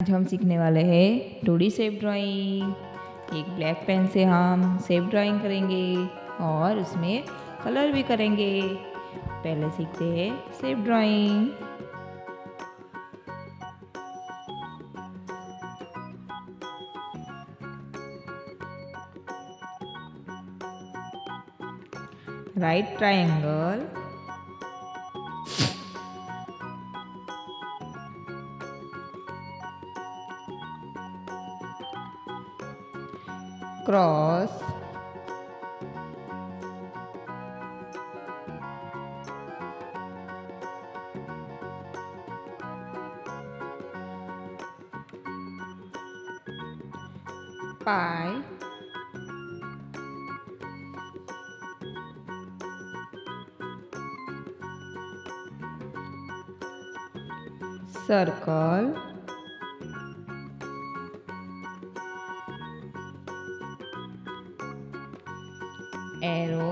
आज हम सीखने वाले हैं 2D शेप ड्राइंग। एक ब्लैक पेन से हम शेप ड्राइंग करेंगे और उसमें कलर भी करेंगे। पहले सीखते हैं shape drawing. Right triangle, cross, pie, circle, arrow,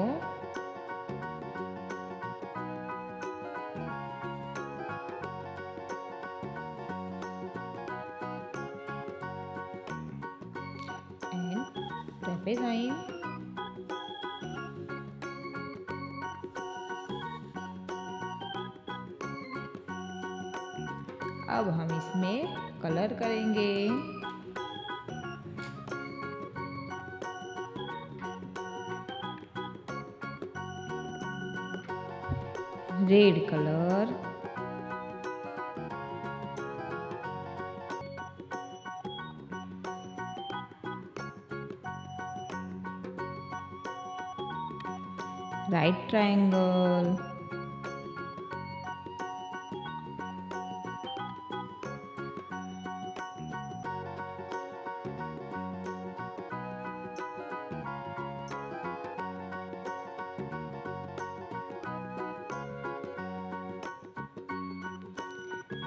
and trapezoid. अब हम इसमें कलर करेंगे। Red colour, right triangle,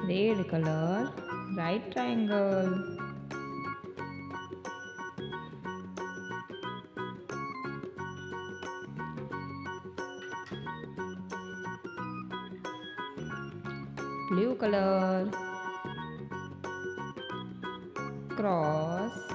red colour, right triangle, blue colour, cross,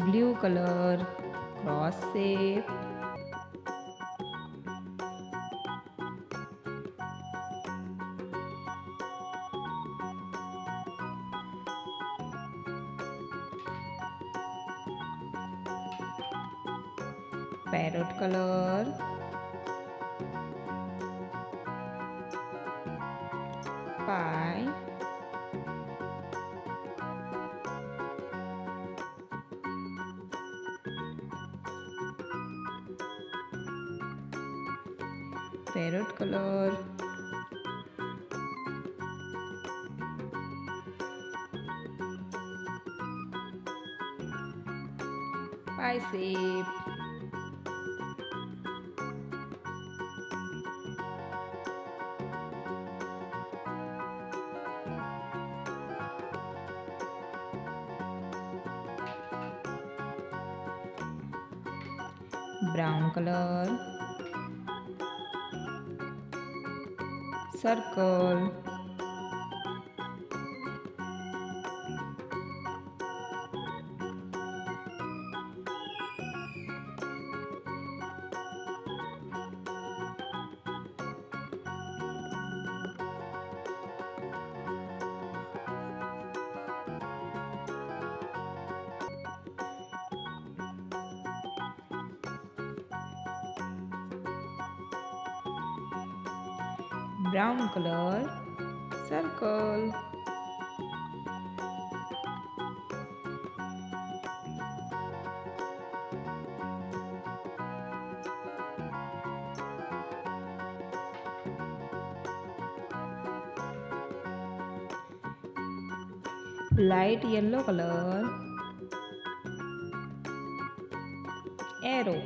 blue colour, cross shape, parrot colour, pie, parrot colour, pie shape, brown colour, circle, brown color, circle, light yellow colour, arrow,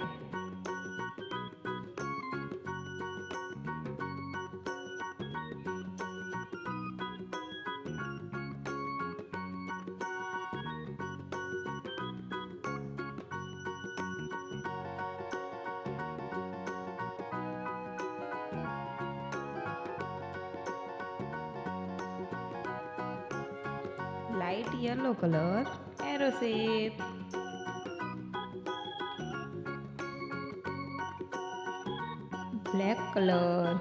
light yellow colour, arrow shape, black colour,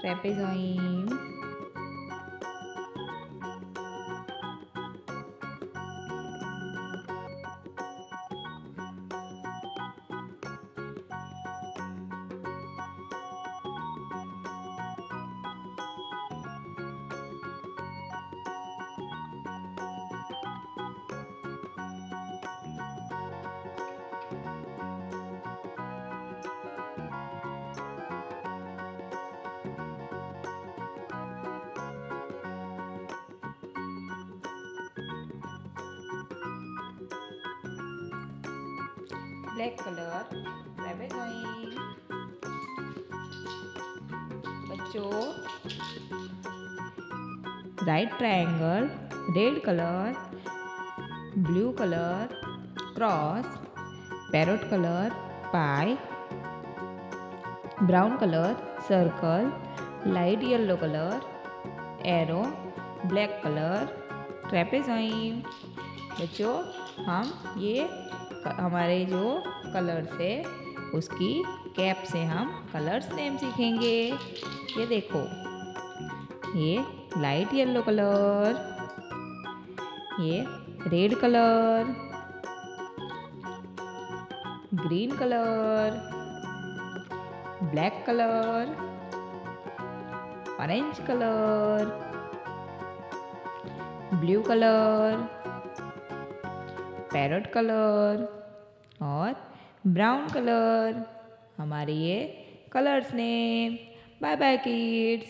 trapezoid, black colour, trapezoid. बच्चों, right triangle, red colour, blue colour, cross, parrot colour, pie, brown colour, circle, light yellow colour, arrow, black colour, trapezoid. बच्चों, हम ये हमारे जो colours है उसकी cap से हम कलर्स नेम सीखेंगे। ये देखो, ये लाइट येलो कलर, ये red colour, green colour, black colour, orange colour, blue colour, parrot colour और ब्राउन कलर। हमारे ये colours name. Bye bye kids.